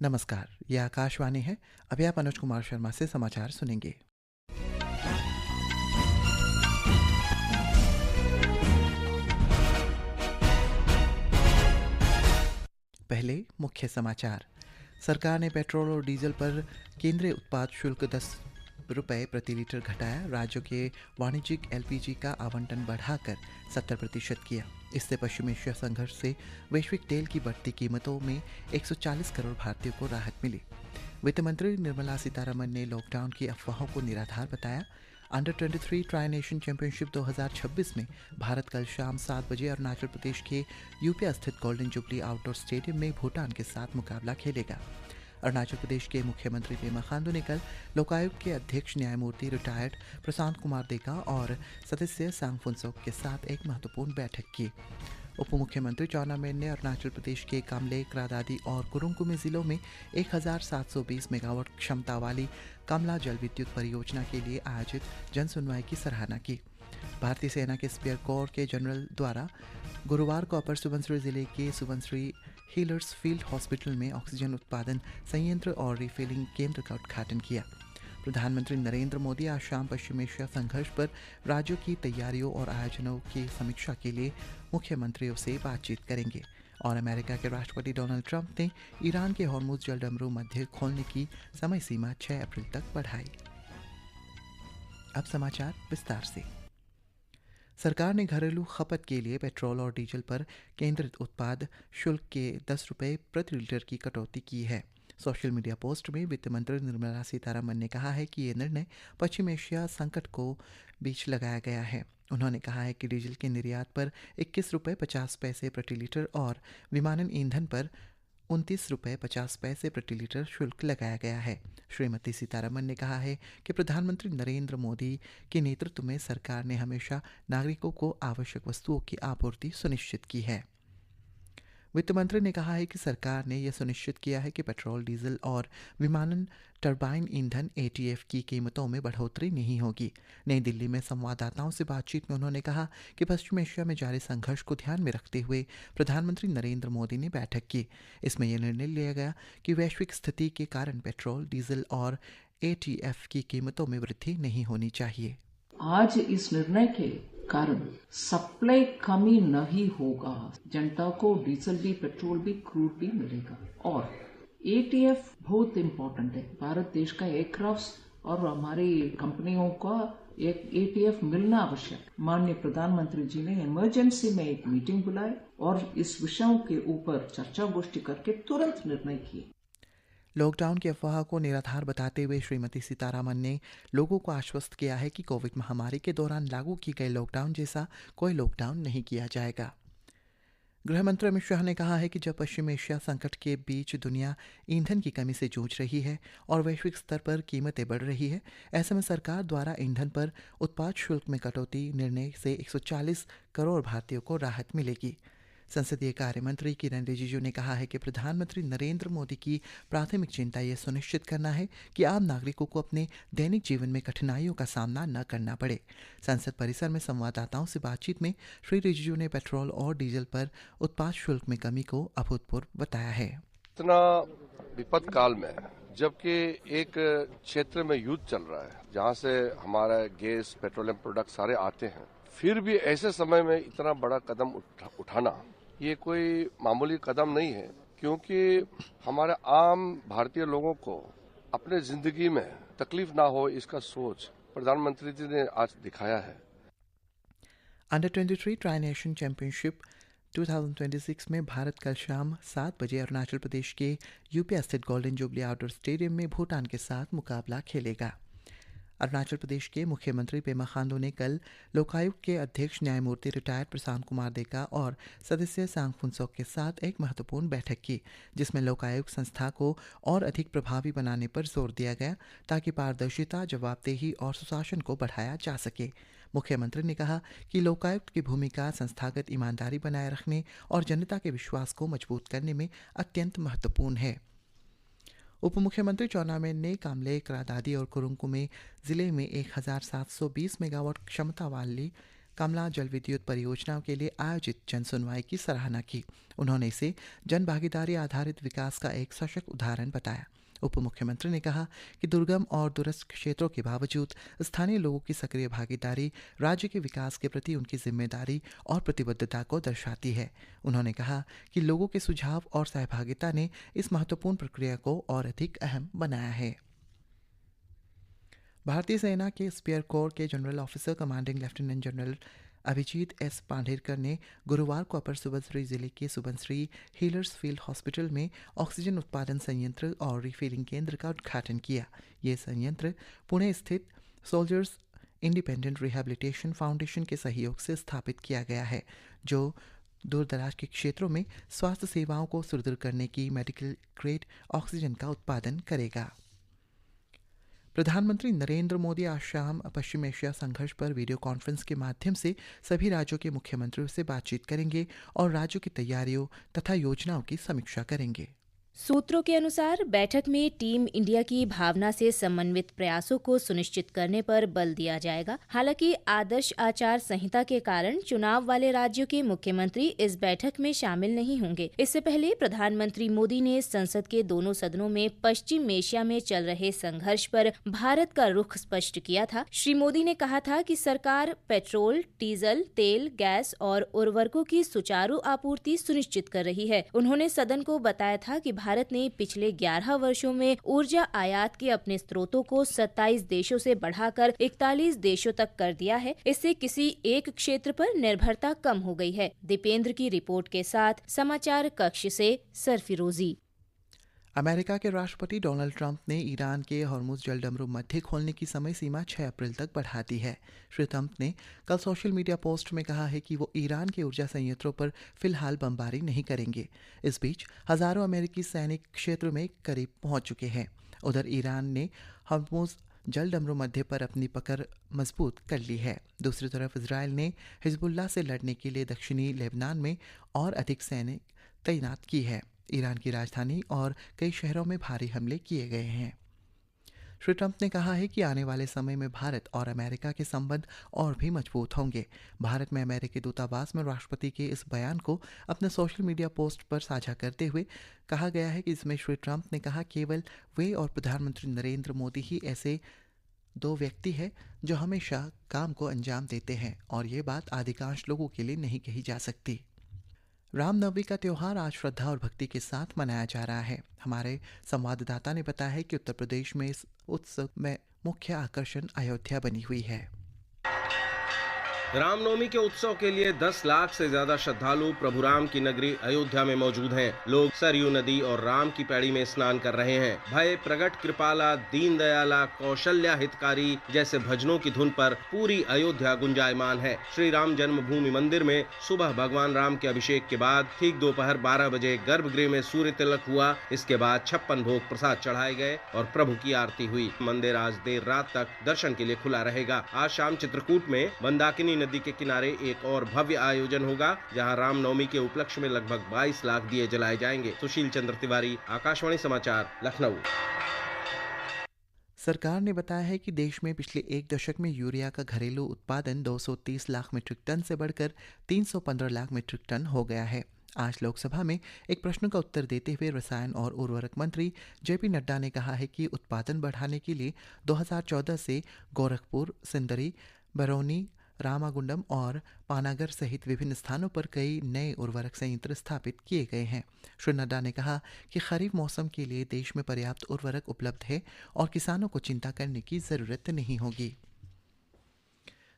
नमस्कार, ये आकाशवाणी है। अभी आप अनुज कुमार शर्मा से समाचार सुनेंगे। पहले मुख्य समाचार। सरकार ने पेट्रोल और डीजल पर केंद्रीय उत्पाद शुल्क 10 रुपये प्रति लीटर घटाया। राज्यों के वाणिज्यिक एलपीजी का आवंटन बढ़ाकर 70% किया। इससे पश्चिम एशिया संघर्ष से वैश्विक तेल की बढ़ती कीमतों में 140 करोड़ भारतीयों को राहत मिली। वित्त मंत्री निर्मला सीतारमण ने लॉकडाउन की अफवाहों को निराधार बताया। अंडर 23 ट्राई नेशन चैंपियनशिप 2026 में भारत कल शाम 7 बजे अरुणाचल प्रदेश के यूपिया स्थित गोल्डन जुबली आउटडोर स्टेडियम में भूटान के साथ मुकाबला खेलेगा। अरुणाचल प्रदेश के मुख्यमंत्री पेमा खांडू ने कल लोकायुक्त के अध्यक्ष न्यायमूर्ति रिटायर्ड प्रशांत कुमार देका और सदस्य सांगफुनसोक के साथ एक महत्वपूर्ण बैठक की। उप मुख्यमंत्री चाउना मेन ने अरुणाचल प्रदेश के कामले, क्रादादी और कुरुंग जिलों में 1720 मेगावाट क्षमता वाली कमला जल विद्युत परियोजना के लिए आयोजित जन सुनवाई की सराहना की। भारतीय सेना के स्पेयर कोर के जनरल द्वारा गुरुवार को अपर सुबनसिरी जिले के सुबनसिरी हीलर्स फील्ड हॉस्पिटल में ऑक्सीजन उत्पादन संयंत्र और रिफिलिंग केंद्र का उद्घाटन किया। प्रधानमंत्री नरेंद्र मोदी आज शाम पश्चिम एशिया संघर्ष पर राज्यों की तैयारियों और आयोजनों की समीक्षा के लिए मुख्यमंत्रियों से बातचीत करेंगे। और अमेरिका के राष्ट्रपति डोनाल्ड ट्रंप ने ईरान के हॉर्मुज जलडमरू मध्य खोलने की समय सीमा 6 अप्रैल तक बढ़ाई। अब समाचार विस्तार से। सरकार ने घरेलू खपत के लिए पेट्रोल और डीजल पर केंद्रित उत्पाद शुल्क के 10 रुपये प्रति लीटर की कटौती की है। सोशल मीडिया पोस्ट में वित्त मंत्री निर्मला सीतारमण ने कहा है कि ये निर्णय पश्चिम एशिया संकट को बीच लगाया गया है। उन्होंने कहा है कि डीजल के निर्यात पर 21 रुपये 50 पैसे प्रति लीटर और विमानन ईंधन पर 29 रुपये 50 पैसे प्रति लीटर शुल्क लगाया गया है। श्रीमती सीतारमण ने कहा है कि प्रधानमंत्री नरेंद्र मोदी के नेतृत्व में सरकार ने हमेशा नागरिकों को आवश्यक वस्तुओं की आपूर्ति सुनिश्चित की है। वित्त मंत्री ने कहा है कि सरकार ने यह सुनिश्चित किया है कि पेट्रोल, डीजल और विमानन टरबाइन ईंधन एटीएफ की कीमतों में बढ़ोतरी नहीं होगी। नई दिल्ली में संवाददाताओं से बातचीत में उन्होंने कहा कि पश्चिम एशिया में जारी संघर्ष को ध्यान में रखते हुए प्रधानमंत्री नरेंद्र मोदी ने बैठक की। इसमें यह निर्णय लिया गया कि वैश्विक स्थिति के कारण पेट्रोल, डीजल और एटीएफ की कीमतों में वृद्धि नहीं होनी चाहिए। आज इस निर्णय के कारण सप्लाई कमी नहीं होगा। जनता को डीजल भी, पेट्रोल भी, क्रूड भी मिलेगा। और एटीएफ बहुत इम्पोर्टेंट है। भारत देश का एयरक्राफ्ट और हमारी कंपनियों का एक एटीएफ मिलना आवश्यक। माननीय प्रधानमंत्री जी ने इमरजेंसी में एक मीटिंग बुलाई और इस विषयों के ऊपर चर्चा गोष्ठी करके तुरंत निर्णय किए। लॉकडाउन की अफवाह को निराधार बताते हुए श्रीमती सीतारमण ने लोगों को आश्वस्त किया है कि कोविड महामारी के दौरान लागू की गए लॉकडाउन जैसा कोई लॉकडाउन नहीं किया जाएगा। गृह मंत्री अमित शाह ने कहा है कि जब पश्चिम एशिया संकट के बीच दुनिया ईंधन की कमी से जूझ रही है और वैश्विक स्तर पर कीमतें बढ़ रही है, ऐसे में सरकार द्वारा ईंधन पर उत्पाद शुल्क में कटौती निर्णय से 140 करोड़ भारतीयों को राहत मिलेगी। संसदीय कार्य मंत्री किरण रिजिजू ने कहा है कि प्रधानमंत्री नरेंद्र मोदी की प्राथमिक चिंता यह सुनिश्चित करना है कि आम नागरिकों को अपने दैनिक जीवन में कठिनाइयों का सामना न करना पड़े। संसद परिसर में संवाददाताओं से बातचीत में श्री रिजिजू ने पेट्रोल और डीजल पर उत्पाद शुल्क में कमी को अभूतपूर्व बताया है। इतना विपद काल में, जबकि एक क्षेत्र में युद्ध चल रहा है जहां से हमारा गैस, पेट्रोलियम प्रोडक्ट सारे आते हैं, फिर भी ऐसे समय में इतना बड़ा कदम उठाना ये कोई मामूली कदम नहीं है, क्योंकि हमारे आम भारतीय लोगों को अपने जिंदगी में तकलीफ ना हो इसका सोच प्रधानमंत्री जी ने आज दिखाया है। अंडर 23 ट्राई नेशन चैंपियनशिप 2026 में भारत कल शाम 7 बजे अरुणाचल प्रदेश के यूपिया स्थित गोल्डन जुबली आउटडोर स्टेडियम में भूटान के साथ मुकाबला खेलेगा। अरुणाचल प्रदेश के मुख्यमंत्री पेमा खांडू ने कल लोकायुक्त के अध्यक्ष न्यायमूर्ति रिटायर्ड प्रशांत कुमार देका और सदस्य सांगफुनसोक के साथ एक महत्वपूर्ण बैठक की, जिसमें लोकायुक्त संस्था को और अधिक प्रभावी बनाने पर जोर दिया गया ताकि पारदर्शिता, जवाबदेही और सुशासन को बढ़ाया जा सके। मुख्यमंत्री ने कहा कि लोकायुक्त की भूमिका संस्थागत ईमानदारी बनाए रखने और जनता के विश्वास को मजबूत करने में अत्यंत महत्वपूर्ण है। उप मुख्यमंत्री चाउना मेन ने कामले, क्रादादी और कुरुंग जिले में 1720 मेगावाट क्षमता वाली कमला जल विद्युत परियोजनाओं के लिए आयोजित जन सुनवाई की सराहना की। उन्होंने इसे जन भागीदारी आधारित विकास का एक सशक्त उदाहरण बताया। उप मुख्यमंत्री ने कहा कि दुर्गम और दूरस्थ क्षेत्रों के बावजूद स्थानीय लोगों की सक्रिय भागीदारी राज्य के विकास के प्रति उनकी जिम्मेदारी और प्रतिबद्धता को दर्शाती है। उन्होंने कहा कि लोगों के सुझाव और सहभागिता ने इस महत्वपूर्ण प्रक्रिया को और अधिक अहम बनाया है। भारतीय सेना के स्पेयर कोर के general officer commanding lieutenant general Abhijit S Pandherkar ने गुरुवार को अपर सुबनसिरी जिले के सुबनसिरी हीलर्स फील्ड हॉस्पिटल में ऑक्सीजन उत्पादन संयंत्र और रिफिलिंग केंद्र का उद्घाटन किया। ये संयंत्र पुणे स्थित सोल्जर्स इंडिपेंडेंट रिहैबिलिटेशन फाउंडेशन के सहयोग से स्थापित किया गया है, जो दूरदराज के क्षेत्रों में स्वास्थ्य सेवाओं को सुदृढ़ करने की मेडिकल ग्रेड ऑक्सीजन का उत्पादन करेगा। प्रधानमंत्री नरेंद्र मोदी आज शाम पश्चिम एशिया संघर्ष पर वीडियो कॉन्फ्रेंस के माध्यम से सभी राज्यों के मुख्यमंत्रियों से बातचीत करेंगे और राज्यों की तैयारियों तथा योजनाओं की समीक्षा करेंगे। सूत्रों के अनुसार बैठक में टीम इंडिया की भावना से समन्वित प्रयासों को सुनिश्चित करने पर बल दिया जाएगा। हालांकि आदर्श आचार संहिता के कारण चुनाव वाले राज्यों के मुख्यमंत्री इस बैठक में शामिल नहीं होंगे। इससे पहले प्रधानमंत्री मोदी ने संसद के दोनों सदनों में पश्चिम एशिया में चल रहे संघर्ष पर भारत का रुख स्पष्ट किया था। श्री मोदी ने कहा था कि सरकार पेट्रोल, डीजल, तेल, गैस और उर्वरकों की सुचारू आपूर्ति सुनिश्चित कर रही है। उन्होंने सदन को बताया था कि भारत ने पिछले 11 वर्षों में ऊर्जा आयात के अपने स्रोतों को 27 देशों से बढ़ाकर 41 देशों तक कर दिया है। इससे किसी एक क्षेत्र पर निर्भरता कम हो गई है। दीपेंद्र की रिपोर्ट के साथ समाचार कक्ष से सरफिरोजी। अमेरिका के राष्ट्रपति डोनाल्ड ट्रंप ने ईरान के हॉर्मुज जलडमरू मध्य खोलने की समय सीमा 6 अप्रैल तक बढ़ा दी है। श्री ट्रंप ने कल सोशल मीडिया पोस्ट में कहा है कि वो ईरान के ऊर्जा संयंत्रों पर फिलहाल बमबारी नहीं करेंगे। इस बीच हजारों अमेरिकी सैनिक क्षेत्र में करीब पहुंच चुके हैं। उधर ईरान ने हॉर्मुज जलडमरू मध्य पर अपनी पकड़ मजबूत कर ली है। दूसरी तरफ इजराइल ने हिजबुल्लाह से लड़ने के लिए दक्षिणी लेबनान में और अधिक सैनिक तैनात की है। ईरान की राजधानी और कई शहरों में भारी हमले किए गए हैं। श्री ट्रंप ने कहा है कि आने वाले समय में भारत और अमेरिका के संबंध और भी मजबूत होंगे। भारत में अमेरिकी दूतावास में राष्ट्रपति के इस बयान को अपने सोशल मीडिया पोस्ट पर साझा करते हुए कहा गया है कि इसमें श्री ट्रंप ने कहा केवल वे और प्रधानमंत्री नरेंद्र मोदी ही ऐसे 2 व्यक्ति हैं जो हमेशा काम को अंजाम देते हैं और ये बात अधिकांश लोगों के लिए नहीं कही जा सकती। रामनवमी का त्यौहार आज श्रद्धा और भक्ति के साथ मनाया जा रहा है। हमारे संवाददाता ने बताया है कि उत्तर प्रदेश में इस उत्सव में मुख्य आकर्षण अयोध्या बनी हुई है। रामनवमी के उत्सव के लिए 10 लाख से ज्यादा श्रद्धालु प्रभु राम की नगरी अयोध्या में मौजूद हैं। लोग सरयू नदी और राम की पैड़ी में स्नान कर रहे हैं। भय प्रगट कृपाला, दीन दयाला, कौशल्या हितकारी जैसे भजनों की धुन पर पूरी अयोध्या गुंजायमान है। श्री राम जन्मभूमि मंदिर में सुबह भगवान राम के अभिषेक के बाद ठीक दोपहर 12 बजे गर्भगृह में सूर्य तिलक हुआ। इसके बाद 56 भोग प्रसाद चढ़ाए गए और प्रभु की आरती हुई। मंदिर आज देर रात तक दर्शन के लिए खुला रहेगा। आज शाम चित्रकूट में मंदाकिनी नदी के किनारे एक और भव्य आयोजन होगा, जहां रामनवमी के उपलक्ष्य में लगभग 22 लाख दिए जलाए जाएंगे। सुशील चंद्र तिवारी, आकाशवाणी समाचार, लखनऊ। सरकार ने बताया है कि देश में पिछले 1 दशक में यूरिया का घरेलू उत्पादन 230 लाख मीट्रिक टन से बढ़कर 315 लाख मीट्रिक टन हो गया है। आज लोकसभा में एक प्रश्न का उत्तर देते हुए रसायन और उर्वरक मंत्री जेपी नड्डा ने कहा है कि उत्पादन बढ़ाने के लिए 2014 से गोरखपुर, सिंदरी, बरौनी, रामागुंडम और पानागर सहित विभिन्न स्थानों पर कई नए उर्वरक संयंत्र स्थापित किए गए हैं। श्री नड्डा ने कहा कि खरीफ मौसम के लिए देश में पर्याप्त उर्वरक उपलब्ध है और किसानों को चिंता करने की जरूरत नहीं होगी।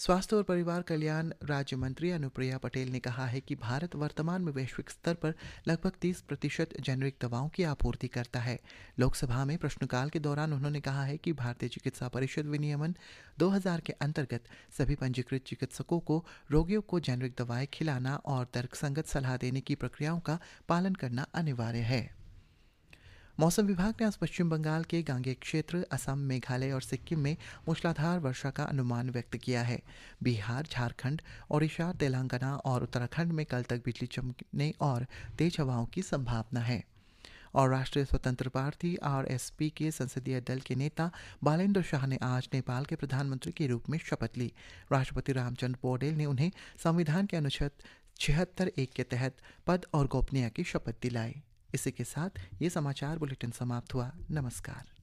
स्वास्थ्य और परिवार कल्याण राज्य मंत्री अनुप्रिया पटेल ने कहा है कि भारत वर्तमान में वैश्विक स्तर पर लगभग 30% जेनरिक दवाओं की आपूर्ति करता है। लोकसभा में प्रश्नकाल के दौरान उन्होंने कहा है कि भारतीय चिकित्सा परिषद विनियमन 2000 के अंतर्गत सभी पंजीकृत चिकित्सकों को रोगियों को जेनरिक दवाएं खिलाना और तर्कसंगत सलाह देने की प्रक्रियाओं का पालन करना अनिवार्य है। मौसम विभाग ने आज पश्चिम बंगाल के गांगे क्षेत्र, असम, मेघालय और सिक्किम में मूसलाधार वर्षा का अनुमान व्यक्त किया है। बिहार, झारखंड, ओडिशा, तेलंगाना और उत्तराखंड में कल तक बिजली चमकने और तेज हवाओं की संभावना है। और राष्ट्रीय स्वतंत्र पार्टी आरएसपी के संसदीय दल के नेता बालेंद्र शाह ने आज नेपाल के प्रधानमंत्री के रूप में शपथ ली। राष्ट्रपति रामचंद्र पौडेल ने उन्हें संविधान के अनुच्छेद 76(1) के तहत पद और गोपनीयता की शपथ दिलाई। इसी के साथ ये समाचार बुलेटिन समाप्त हुआ। नमस्कार।